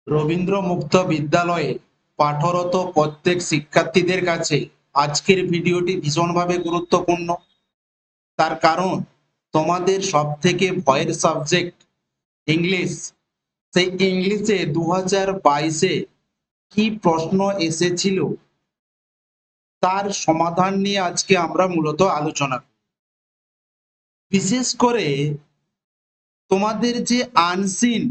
রবীন্দ্র মুক্ত বিদ্যালয়ে পাঠরত প্রত্যেক শিক্ষার্থীদের কাছে আজকের ভিডিওটি ভীষণভাবে গুরুত্বপূর্ণ। তার কারণ তোমাদের সবথেকে ভয়ের সাবজেক্ট ইংলিশ। সেই ইংলিশে 2022-এ কি প্রশ্ন এসেছিল তার সমাধান নিয়ে আজকে আমরা মূলত আলোচনা করব। বিশেষ করে তোমাদের যে আনসিন,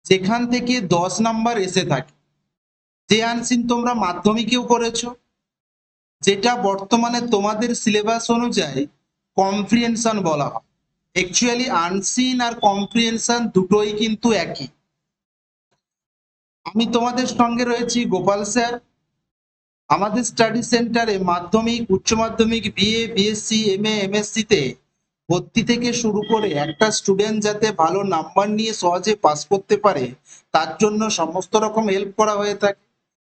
যেখান থেকে 10 নাম্বার এসে থাকে, যে আনসিন তোমরা মাধ্যমিকেও করেছো, যেটা বর্তমানে তোমাদের সিলেবাস অনুযায়ী কম্প্রিহেনশন বলা হয়। অ্যাকচুয়ালি আনসিন আর কম্প্রিহেনশন দুটোই কিন্তু একই। আমি তোমাদের সঙ্গে রয়েছি গোপাল স্যার। আমাদের স্টাডি সেন্টারে মাধ্যমিক, উচ্চ মাধ্যমিক, বিএ, বিএসসি, এমএ, এমএসসিতে ভর্তি থেকে শুরু করে একটা স্টুডেন্ট যাতে ভালো নাম্বার নিয়ে সহজে পাস করতে পারে তার জন্য সমস্ত রকম হেল্প করা হয়ে থাকে।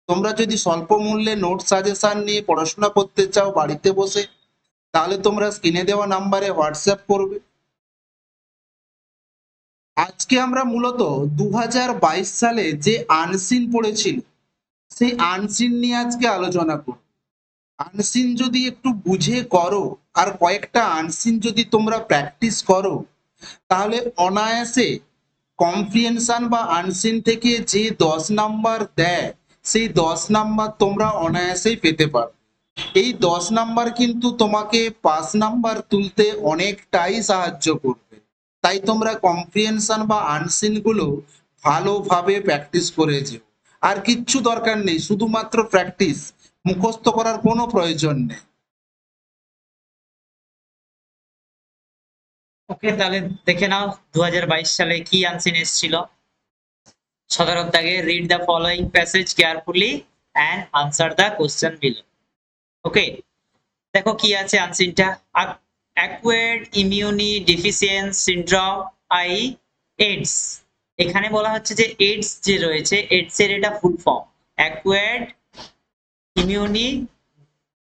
তোমরা যদি স্বল্প মূল্যে নোট সাজেশন নিয়ে পড়াশোনা করতে চাও বাড়িতে বসে, তাহলে তোমরা স্ক্রিনে দেওয়া নাম্বারে হোয়াটসঅ্যাপ করবে। আজকে আমরা মূলত 2022 সালে যে আনসিন পড়েছিল সেই আনসিন নিয়ে আজকে আলোচনা করব। আনসিন যদি একটু বুঝে করো আর কয়েকটা আনসিন যদি তোমরা প্র্যাকটিস করো, তাহলে অনায়াসে কম্প্রিহেনশন বা আনসিন থেকে যে 10 নাম্বার দেয় সেই 10 নাম্বার তোমরা অনায়াসেই পেতে পারো। এই 10 নাম্বার কিন্তু তোমাকে 5 নাম্বার তুলতে অনেকটাই সাহায্য করবে। তাই তোমরা কম্প্রিহেনশন বা আনসিন গুলো ভালোভাবে প্র্যাকটিস করে যেও। আর কিচ্ছু দরকার নেই, শুধুমাত্র প্র্যাকটিস, মুখস্থ করার কোনো প্রয়োজন নেই। ওকে, তাহলে দেখে নাও 2022 সালে কি আনসিন এসেছিল। 17 দাগে read the following passage carefully and answer the question below. Okay, দেখো কি আছে আনসিনটা। অ্যাকুয়ার্ড ইমিউনি ডিফিসিয়েন্স সিনড্রোম আই এইডস। এখানে বলা হচ্ছে যে এইডস যে রয়েছে, এইডস এর এটা full form acquired ইমিউনি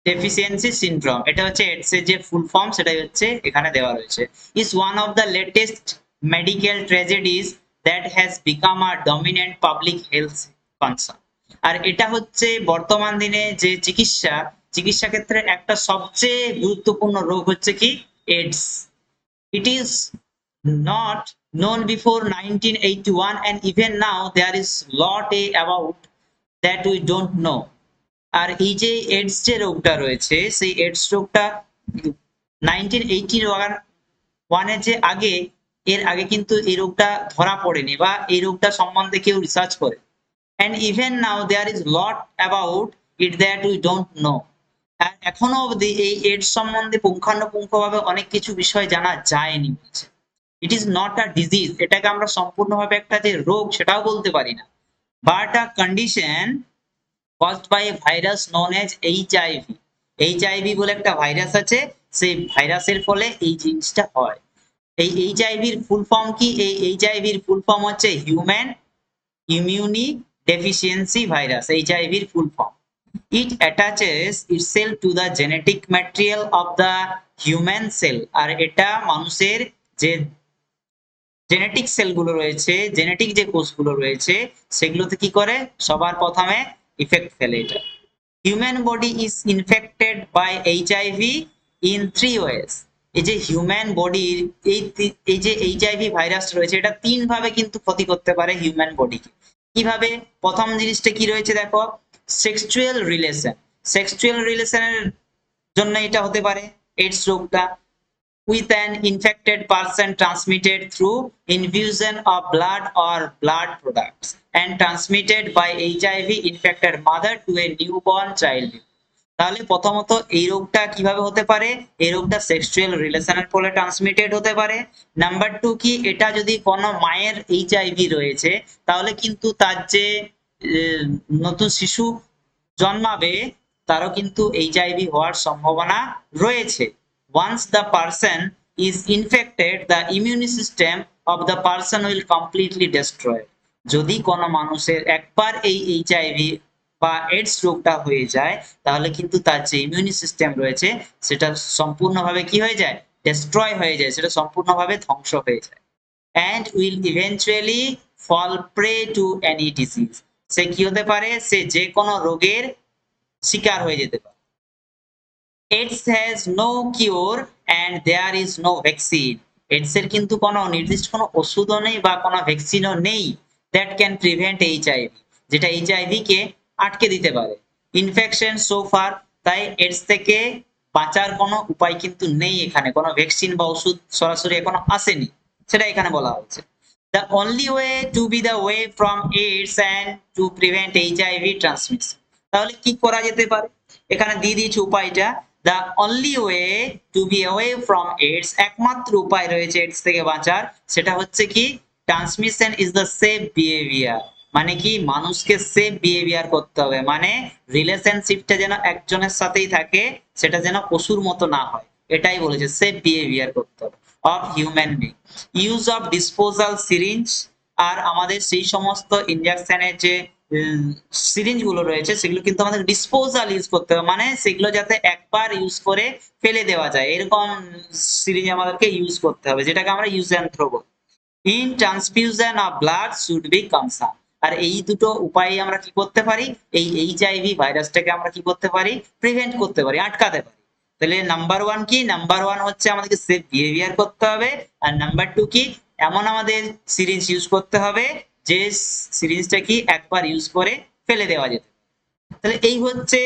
deficiency syndrome. এটা হচ্ছে এইডস এর যে ফুল ফর্ম, সেটাই হচ্ছে এখানে দেওয়া রয়েছে। Is one of the latest medical tragedies that has become a dominant public health concern. আর এটা হচ্ছে বর্তমান দিনে যে চিকিৎসা ক্ষেত্রে একটা সবচেয়ে গুরুত্বপূর্ণ রোগ হচ্ছে কি AIDS. It is not known before 1981, and even now there is lot about that we don't know. আর এই যে এইডস যে রোগটা রয়েছে, সেই এইডস রোগটা 1981 এর যে আগে, এর আগে কিন্তু এই রোগটা ধরা পড়েনি বা এই রোগটা সম্বন্ধে কেউ রিসার্চ করে। and even now there is lot about it that we don't know. আর এখনো অবধি এই এইডস সম্বন্ধে পুঙ্খানুপুঙ্খভাবে অনেক কিছু বিষয় জানা যায়নি বলছে। ইট ইজ নট আ ডিজিজ, এটাকে আমরা সম্পূর্ণভাবে একটা যে রোগ সেটাও বলতে পারি না, but a condition caused by a virus known as HIV. HIV বলে একটা ভাইরাস আছে, সেই ভাইরাসের ফলে এই জিনিসটা হয়। এই এইচআইভির ফুল ফর্ম কি? এই এইচআইভির ফুল ফর্ম হচ্ছে হিউম্যান ইমিউনি ডেফিসিয়েন্সি ভাইরাস, এইচআইভির full form. It attaches itself to the genetic material of the human cell. আর এটা মানুষের যে জেনেটিক সেলগুলো রয়েছে, জেনেটিক যে কোষগুলো রয়েছে, সেগুলোতে কি করে? সবার প্রথমে ইফেক্ট ফেলে এটা। Human body is infected by HIV in 3 ways. এই যে হিউম্যান বডির এই যে এইচআইভি ভাইরাস রয়েছে, এটা 3 ভাবে কিন্তু ক্ষতি করতে পারে হিউম্যান বডিকে। কিভাবে? প্রথম জিনিসটা কি রয়েছে দেখো, সেক্সুয়াল রিলেশন। সেক্সুয়াল রিলেশনের জন্য এটা হতে পারে এইডস রোগটা। with an infected person transmitted through infusion of blood or blood products and transmitted by HIV infected mother to a newborn child. তাহলে প্রথমত এই রোগটা কিভাবে হতে পারে? এই রোগটা সেক্সুয়াল রিলেশনের ফলে ট্রান্সমিটেড হতে পারে। নাম্বার 2 কি, এটা যদি কোনো মায়ের এইচআইভি রয়েছে, তাহলে কিন্তু তার যে নতুন শিশু জন্মাবে তারও কিন্তু এইচআইভি হওয়ার সম্ভাবনা রয়েছে। Once the person is infected, the immune system of the person will completely destroy. যদি কোনো মানুষের একবার এই এইচআইভি বা এইডস রোগটা হয়ে যায়, তাহলে কিন্তু তার যে ইমিউনি সিস্টেম রয়েছে সেটা সম্পূর্ণভাবে কি হয়ে যায়? ডেস্ট্রয় হয়ে যায়, সেটা সম্পূর্ণভাবে ধ্বংস হয়ে যায়। and will eventually fall prey to any disease. সে কি হতে পারে, সে যে কোনো রোগের শিকার হয়ে যেতে পারে। AIDS has no cure and there is no vaccine. AIDS এর কিন্তু কোনো নির্দিষ্ট কোনো ওষুধও নেই বা কোনো ভ্যাকসিনও নেই that can prevent HIV, যেটা HIV কে আটকে দিতে পারে। ইনফেকশন সো ফার, তাই AIDS থেকে বাঁচার কোনো উপায় কিন্তু নেই, এখানে কোনো ভ্যাকসিন বা ওষুধ সরাসরি এখনো আসেনি, সেটা এখানে বলা হচ্ছে। The only way to be the way from AIDS and to prevent HIV transmission. তাহলে কি করা যেতে পারে, এখানে দিয়ে দিয়েছে উপায়টা। The only way to be away from AIDS, একমাত্র উপায় রয়েছে AIDS থেকে বাঁচার, সেটা হচ্ছে কি transmission is the safe behaviour. মানে কি মানুষকে সেফ বিহেভিয়ার করতে হবে, মানে রিলেশনশিপটা যেন একজনের সাথেই থাকে, সেটা যেন পশুর মতো না হয়, এটাই বলেছে, সেফ বিহেভিয়ার করতে হবে of human being. Use of disposal syringe, আর আমাদের সেই সমস্ত ইনজেকশনের যে সিরিঞ্জ গুলো রয়েছে সেগুলো কিন্তু আমাদের ডিসপোজাল ইউজ করতে হবে, মানে সেগুলো যাতে একবার ইউজ করে ফেলে দেওয়া যায় এরকম সিরিঞ্জ আমাদেরকে ইউজ করতে হবে, যেটাকে আমরা ইউজ অ্যান্ড থ্রো বলি। In transfusion of blood should be concern. আর এই দুটো উপায়ে আমরা কি করতে পারি, এই এইচআইভি ভাইরাসটাকে আমরা কি করতে পারি, প্রিভেন্ট করতে পারি, আটকাতে পারি। তাহলে নাম্বার ওয়ান কি, নাম্বার ওয়ান হচ্ছে আমাদেরকে সেফ বিহেভিয়ার করতে হবে, আর নাম্বার টু কি, এমন আমাদের সিরিঞ্জ ইউজ করতে হবে যে সিরিঞ্জটা কি একবার ইউজ করে ফেলে দেওয়া যেতে পারে। তাহলে এই হচ্ছে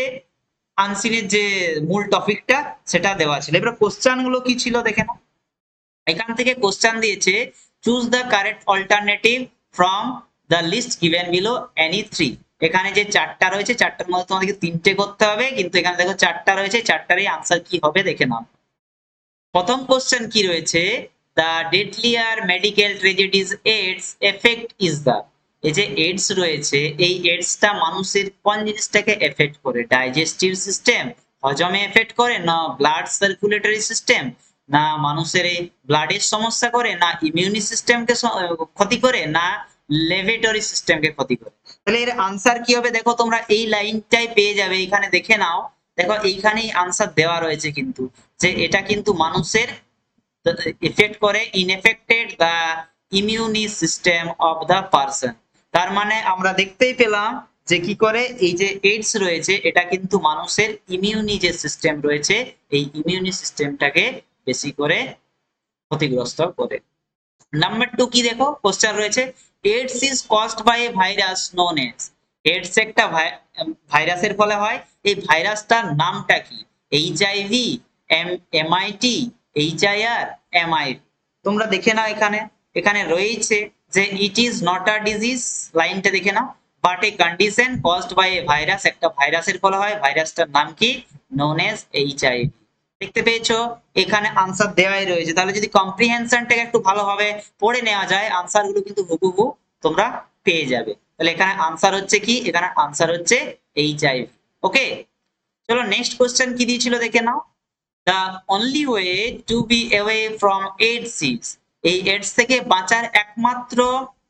আনসিনের যে মূল টপিকটা সেটা দেওয়া ছিল। এবার কোশ্চেন গুলো কি ছিল দেখে নাও। এখান থেকে কোশ্চেন দিয়েছে, choose the correct alternative from the list given below any three. এখানে যে চারটা রয়েছে চারটার মধ্যে তোমাদেরকে তিনটে করতে হবে, কিন্তু এখানে দেখো চারটা রয়েছে, চারটারই আনসার কি হবে দেখে নাও। প্রথম কোশ্চেন কি রয়েছে, the deadlier medical tragedies AIDS effect is the. এই যে এইডস রয়েছে, এই এইডসটা মানুষের কোন জিনিসটাকে এফেক্ট করে, ডাইজেস্টিভ সিস্টেম, হজমে এফেক্ট করে, না ব্লাড সার্কুলেটরি সিস্টেম, না মানুষের এই ব্লাডের সমস্যা করে, না ইমিউনি সিস্টেমকে ক্ষতি করে, না লেভেটরি সিস্টেমকে ক্ষতি করে। তাহলে এর আনসার কি হবে দেখো, তোমরা এই লাইনটাই পেয়ে যাবে, এখানে দেখে নাও। দেখো এইখানেই আনসার দেওয়া রয়েছে কিন্তু, যে এটা কিন্তু মানুষের এফেক্ট করে infected the immune system of the person. তার মানে আমরা দেখতেই পেলাম যে কি করে, এই যে এইডস রয়েছে এটা কিন্তু মানুষের ইমিউনি যে সিস্টেম রয়েছে এই ইমিউনি সিস্টেমটাকে বেশি করে ক্ষতিগ্রস্ত করে। নাম্বার টু কি দেখো, কোশ্চেন রয়েছে, AIDS is caused by a virus known as. AIDS একটা ভাইরাসের ফলে হয়, এই ভাইরাসটার নামটা কি, এইচআইভি, এমআইটি, এইচআইআর, এমআইভি। তোমরা দেখে নাও, এখানে এখানে রয়েছে যে it is not a disease, লাইনটা দেখে নাও, but a condition caused by a virus, একটা ভাইরাসের ফলে হয়, ভাইরাসটার নাম কি, নোন এজ এইচআইভি। দেখতে পেয়েছো এখানে আনসার দেওয়াই রয়েছে। তাহলে যদি কম্প্রিহেনশনটাকে একটু ভালোভাবে পড়ে নেওয়া যায়, আনসার গুলো কিন্তু হুবহু তোমরা পেয়ে যাবে। তাহলে এখানে আনসার হচ্ছে কি, এখানে আনসার হচ্ছে এইচআইভি। ওকে, চলো নেক্সট কোশ্চেন কি দিয়েছিল দেখে নাও। The only way to be away from AIDS is. এই এইডস থেকে বাঁচার একমাত্র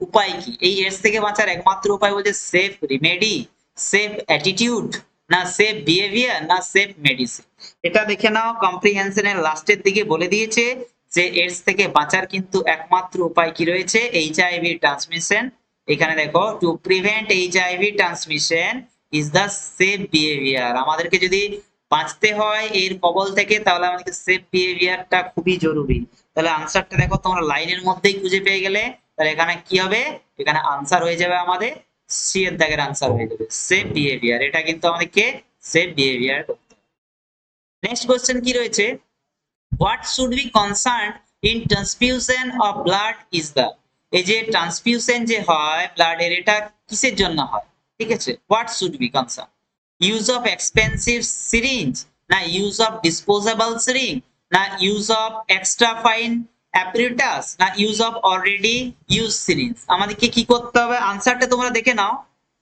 উপায় কি, এই এইডস থেকে বাঁচার একমাত্র উপায় বলছে সেফ রিমেডি, সেফ অ্যাটিটিউড, না সেফ বিহেভিয়ার, না সেফ মেডিসিন। এটা দেখে নাও, কম্প্রিহেনশনের লাস্টের দিকে বলে দিয়েছে যে এইডস থেকে বাঁচার কিন্তু একমাত্র উপায় কি রয়েছে, এইচআইভি ট্রান্সমিশন। এখানে দেখো, to prevent HIV transmission is the safe behaviour. আমাদেরকে যদি বাঁচতে হয় এর কবল থেকে, তাহলে আমাদেরকে সেফ বিহেভিয়ারটা খুবই জরুরি। তাহলে আনসারটা দেখো তোমরা লাইনের মধ্যেই খুঁজে পেয়ে গেলে, তাহলে এখানে কি হবে, এখানে আনসার হয়ে যাবে আমাদের সি এর দাগের আনসার হয়ে যাবে সেফ বিহেভিয়ার। এটা কিন্তু আমাদেরকে সেফ বিহেভিয়ার করতে হবে। নেক্সট কোশ্চেন কি রয়েছে, what should be concern in transfusion of blood is the. এই যে ট্রান্সফিউশন যে হয় ব্লাডের, এটা কিসের জন্য হয়, ঠিক আছে, what should be concern, use of expensive syringe, না ইউজ অফ ডিসপোজেবল সিরিঞ্জ, না use of extra fine apparatus, না use of already use syringe. আমাদেরকে কি করতে হবে, আনসারটা তোমরা দেখে নাও।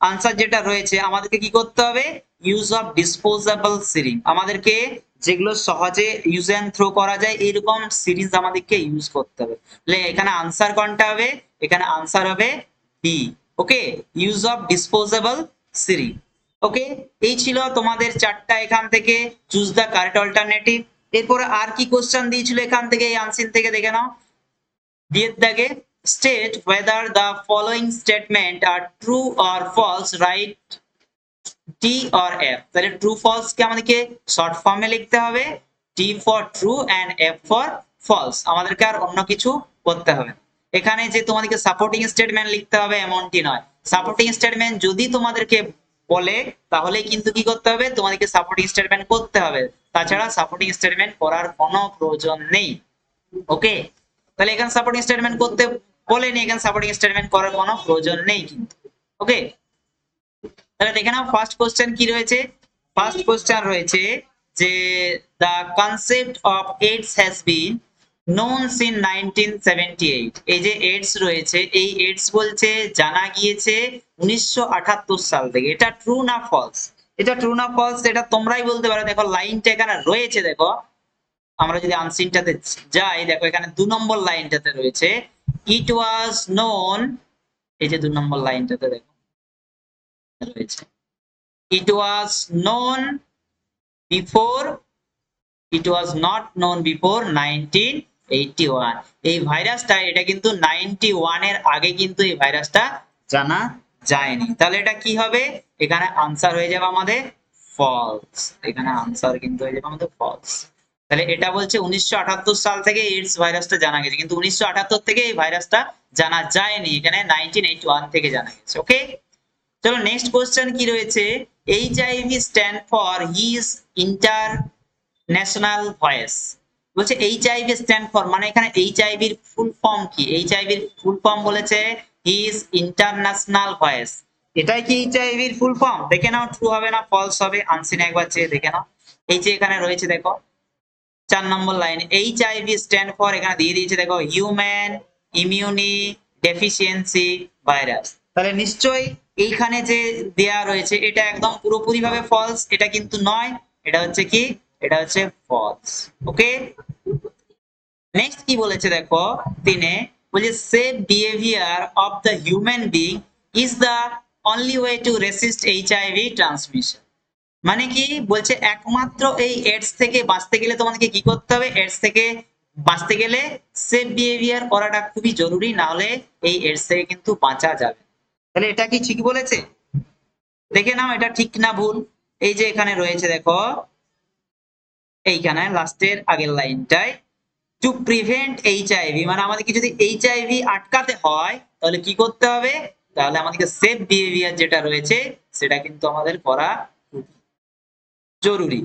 আনসার যেটা রয়েছে, আমাদেরকে কি করতে হবে, ইউজ অফ ডিসপোজেবল সিরিঞ্জ, আমাদেরকে যেগুলো সহজে ইউজ এন্ড থ্রো করা যায় এরকম সিরিঞ্জ আমাদেরকে ইউজ করতে হবে। তাহলে এখানে আনসার কোনটা হবে, এখানে আনসার হবে D. Okay, use of disposable syringe. Okay, এই ছিল তোমাদের চারটা এখান থেকে চুজ দ্য কারেক্ট অল্টারনেটিভ। এরপরে আর কি কোশ্চেন দিয়েছিল এখান থেকে, এই আনসিন থেকে দেখে নাও। বিয়ের দাগে state whether the following statement are true or false, write T or F। তাহলে ট্রু ফলস কে আমাদেরকে শর্ট ফর্মে লিখতে হবে, T for true and F for false. আমাদেরকে আর অন্য কিছু করতে হবে না। এখানে যে তোমাদেরকে সাপোর্টিং স্টেটমেন্ট লিখতে হবে এমনটি নয়। সাপোর্টিং স্টেটমেন্ট যদি তোমাদেরকে বলে তাহলে কিন্তু কি করতে হবে, তোমাদেরকে সাপোর্টিং স্টেটমেন্ট করতে হবে, তাছাড়া সাপোর্টিং স্টেটমেন্ট করার কোনো প্রয়োজন নেই। ওকে, তাহলে এখানে সাপোর্টিং স্টেটমেন্ট করতে বলেনি, এখানে সাপোর্টিং স্টেটমেন্ট করার কোনো প্রয়োজন নেই কিন্তু। ওকে, তাহলে দেখে নাও ফার্স্ট কোশ্চেন কি রয়েছে। ফার্স্ট কোশ্চেন রয়েছে যে the concept of AIDS has been known since 1978। এই যে এইডস রয়েছে, এই এইডস বলছে জানা গিয়েছে 1978 সাল থেকে। এটা ট্রু না ফলস? এটা ট্রু না ফলস এটা তোমরাই বলতে পারো। দেখো লাইনটা এখানে রয়েছে, দেখো আমরা যদি আনসিনটাতে যাই, দেখো এখানে 2 নম্বর লাইনটাতে রয়েছে ইট ওয়াজ নোন। এই যে 2 নম্বর লাইনটাতে দেখো রয়েছে it was known before, it was not known before 1981। এই ভাইরাসটা, এটা কিন্তু 91 এর আগে কিন্তু এই ভাইরাসটা জানা যায়নি। তাহলে এটা কি হবে, এখানে আনসার হয়ে যাবে আমাদের ফলস। এখানে আনসার কিন্তু হয়ে যাবে আমাদের ফলস। তাহলে এটা বলছে 1978 সাল থেকে এইডস ভাইরাসটা জানা গেছে, কিন্তু 1978 থেকে এই ভাইরাসটা জানা যায়নি, এখানে 1981 থেকে জানা গেছে। ওকে, চলো নেক্সট কোশ্চেন কি রয়েছে। HIV stand for his international voice. বলছে এইচআইভি স্ট্যান্ড ফর, মানে এখানে এইচআইভি এর ফুল ফর্ম কি? এইচআইভি এর ফুল ফর্ম বলেছে হিজ ইন্টারন্যাশনাল ভয়েস। এটাই কি এইচআইভি এর ফুল ফর্ম? দেখে নাও ট্রু হবে না ফলস হবে, আনসিন একবার চেয়ে দেখে নাও। এই যে এখানে রয়েছে দেখো 4 নম্বর লাইন, এইচআইভি স্ট্যান্ড ফর এখানে দিয়ে দিয়েছে দেখো হিউম্যান ইমিউনি ডেফিসিয়েন্সি ভাইরাস। তাহলে নিশ্চয়ই এইখানে যে দেয়া রয়েছে এটা একদম পুরোপুরি ভাবে ফলস, এটা কিন্তু নয়, এটা হচ্ছে কি, এটা হচ্ছে ফলস। ওকে, নেক্সট কি বলেছে দেখো তিনে, বলছে safe behaviour of the human being is the only way two racist HIV transmission. মানে কি বলছে, একমাত্র এই এডস থেকে বাঁচতে গেলে তোমাদেরকে কি করতে হবে, এডস থেকে বাঁচতে গেলে সেফ বিহেভিয়ার করাটা খুবই জরুরি, না হলে এই এডস থেকে কিন্তু বাঁচা যাবে। তাহলে এটা কি ঠিক বলেছে? দেখে নাও এটা ঠিক না ভুল। এই যে এখানে রয়েছে দেখো, এইখানে লাস্টের আগের লাইনটায় টু প্রিভেন্ট এইচআইভি, মানে আমাদেরকে যদি এইচআইভি আটকাতে হয় তাহলে কি করতে হবে, তাহলে আমাদেরকে সেফ বিহেভিয়ার যেটা রয়েছে সেটা কিন্তু আমাদের করা জরুরি।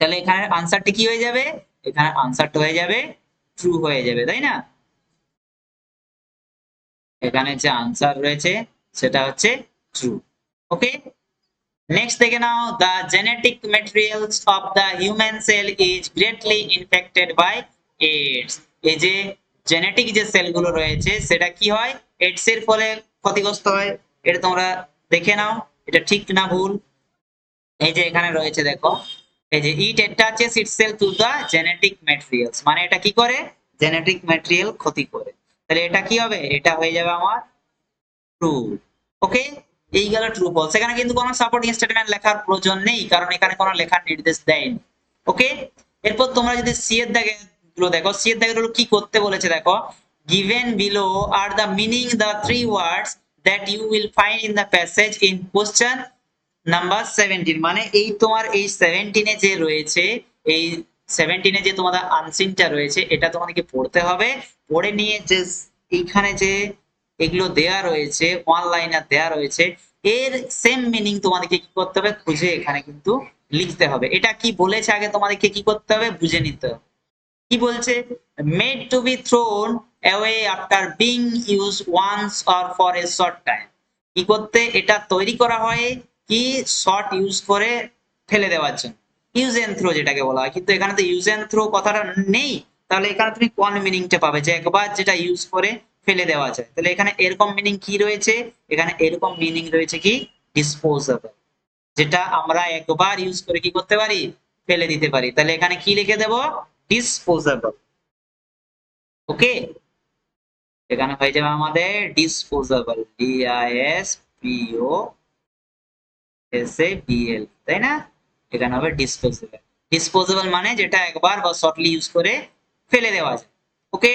তাহলে এখানে আনসারটি কি হয়ে যাবে, এখানে আনসারটা হয়ে যাবে ট্রু হয়ে যাবে, তাই না? এখানে যে আনসার রয়েছে সেটা হচ্ছে ট্রু। ওকে, নেক্সট দেখে নাও the genetic materials of the human cell is greatly infected by AIDS। এই যে জেনেটিক যে সেলগুলো রয়েছে সেটা কি হয়, এইডস এর ফলে ক্ষতিগ্রস্ত হয়। এটা তোমরা দেখে নাও এটা ঠিক না ভুল। এই যে এখানে রয়েছে দেখো, এই যে it attaches itself to the genetic materials, মানে এটা কি করে, জেনেটিক ম্যাটেরিয়াল ক্ষতি করে। তাহলে এটা কি হবে, এটা হয়ে যাবে আমার ট্রু। ওকে, এই গেল ট্রু ফলস। এখানে কিন্তু কোনো সাপোর্টিং স্টেটমেন্ট লেখার প্রয়োজন নেই, কারণ এখানে কোনো লেখার নির্দেশ দেয়নি। ওকে, এরপর তোমরা যদি সি এর দাগেগুলো দেখো, সি এর দাগেগুলো কি করতে বলেছে দেখো, given below are the meaning the three words that you will find in the passage in question number 17। মানে এই তোমার এই 17 এ যে রয়েছে, এই 17 এ যে তোমাদের আনসিনটা রয়েছে এটা তোমাদেরকে পড়তে হবে। পড়ে নিয়ে যে এইখানে যে এগুলো দেয়া রয়েছে, ওয়ান লাইনার দেয়া রয়েছে, এর সেম মিনিং তোমাদেরকে কি করতে হবে, খুঁজে এখানে কিন্তু লিখতে হবে। এটা কি বলেছে আগে তোমাদেরকে কি করতে হবে, বুঝে নিতে হবে। কি বলছে, made to be thrown away after being use once or for a short time. কি করতে, এটা তৈরি করা হয় কি শর্ট ইউজ করে ফেলে দেওয়ার জন্য, ইউজ এন্ড থ্রো যেটাকে বলা হয়। কিন্তু এখানে তো ইউজ এন্ড থ্রো কথাটা নেই, তাহলে এখানে তুমি কোন মিনিংটা পাবে, যে একবার যেটা ইউজ করে ফেলে দেওয়া যায়। তাহলে এখানে এরকম মিনিং কি রয়েছে, এখানে এরকম মিনিং রয়েছে কি ডিসপোজেবল, যেটা আমরা একবার ইউজ করে কি করতে পারি, ফেলে দিতে পারি। তাহলে এখানে কি লিখে দেব, ডিসপোজেবল। ওকে, এখানে হয়ে যাবে আমাদের ডিসপোজেবল, DISPOSABL, তাই না? এখানে হবে ডিসপোজেবল। ডিসপোজেবল মানে যেটা একবার বা শর্টলি ইউজ করে ফেলে দেওয়া যায়। ওকে,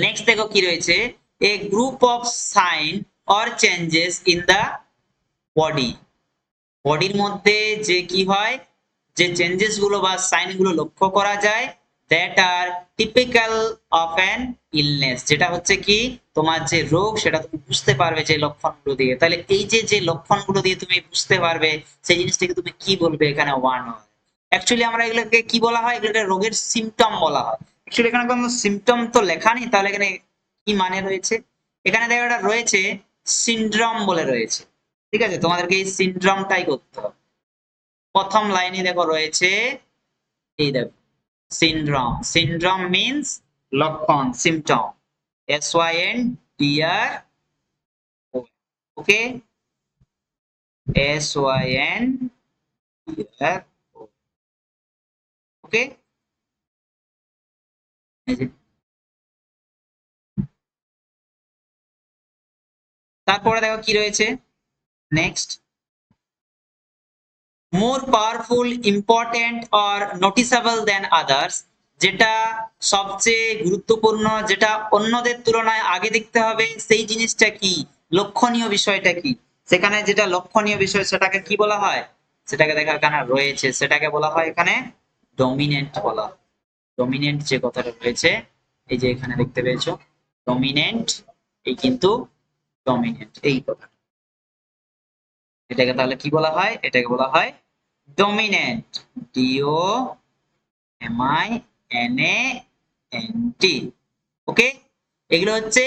নেক্সট দেখো কি রয়েছে, a group of sign or changes in the body. বডির মধ্যে যে কি হয়, যে চেঞ্জেস গুলো বা সাইন গুলো লক্ষ্য করা যায়, that are typical of an illness, যেটা হচ্ছে কি তোমার যে রোগ সেটা তুমি বুঝতে পারবে যে লক্ষণগুলো দিয়ে। তাহলে এই যে যে লক্ষণগুলো দিয়ে তুমি বুঝতে পারবে, সেই জিনিসটাকে তুমি কি বলবে এখানে? ওয়ান হয়। অ্যাকচুয়ালি আমরা এগুলোকে কি বলা হয়, এগুলোকে রোগের সিমটম বলা হয়। অ্যাকচুয়ালি এখানে কোনো সিমটম তো লেখা নেই, তাহলে এখানে কি মানে রয়েছে? এখানে দেখো এটা রয়েছে সিনড্রোম বলে রয়েছে। ঠিক আছে, তোমাদেরকে এই সিনড্রোমটাই করতে হবে। প্রথম লাইনে দেখো রয়েছে, এই দেখো সিনড্রোম। সিনড্রোম মিন্স লক্ষণ, সিমটম, SYN DROM। ওকে, SYNDROM। ওকে, তারপরে দেখো কি রয়েছে next, more powerful, important or noticeable than others, যেটা সবচেয়ে গুরুত্বপূর্ণ, যেটা অন্যদের তুলনায় আগে দেখতে হবে, সেই জিনিসটা কি, লক্ষণীয় বিষয়টা কি, সেখানে যেটা লক্ষণীয় বিষয় সেটাকে কি বলা হয়, সেটাকে দেখা এখানে রয়েছে, সেটাকে বলা হয় এখানে ডমিনেন্ট বলা হয়। ডমিনেন্ট যে কথাটা রয়েছে, এই যে এখানে দেখতে পেয়েছো ডমিনেন্ট, এই কিন্তু ডমিনেন্ট এই কথা, এটাকে তাহলে কি বলা হয়, এটাকে বলা হয় ডমিনেন্ট। DOMINANT। ওকে, এগুলো হচ্ছে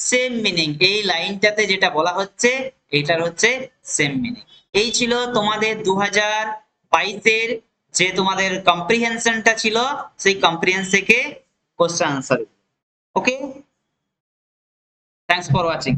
সেম মিনিং, এই লাইনটাতে যেটা বলা হচ্ছে এটার হচ্ছে সেম মিনিং। এই ছিল তোমাদের 2022-এর যে তোমাদের কম্প্রিহেনশনটা ছিল, সেই কম্প্রিহেনশন থেকে question answer. Okay, thanks for watching.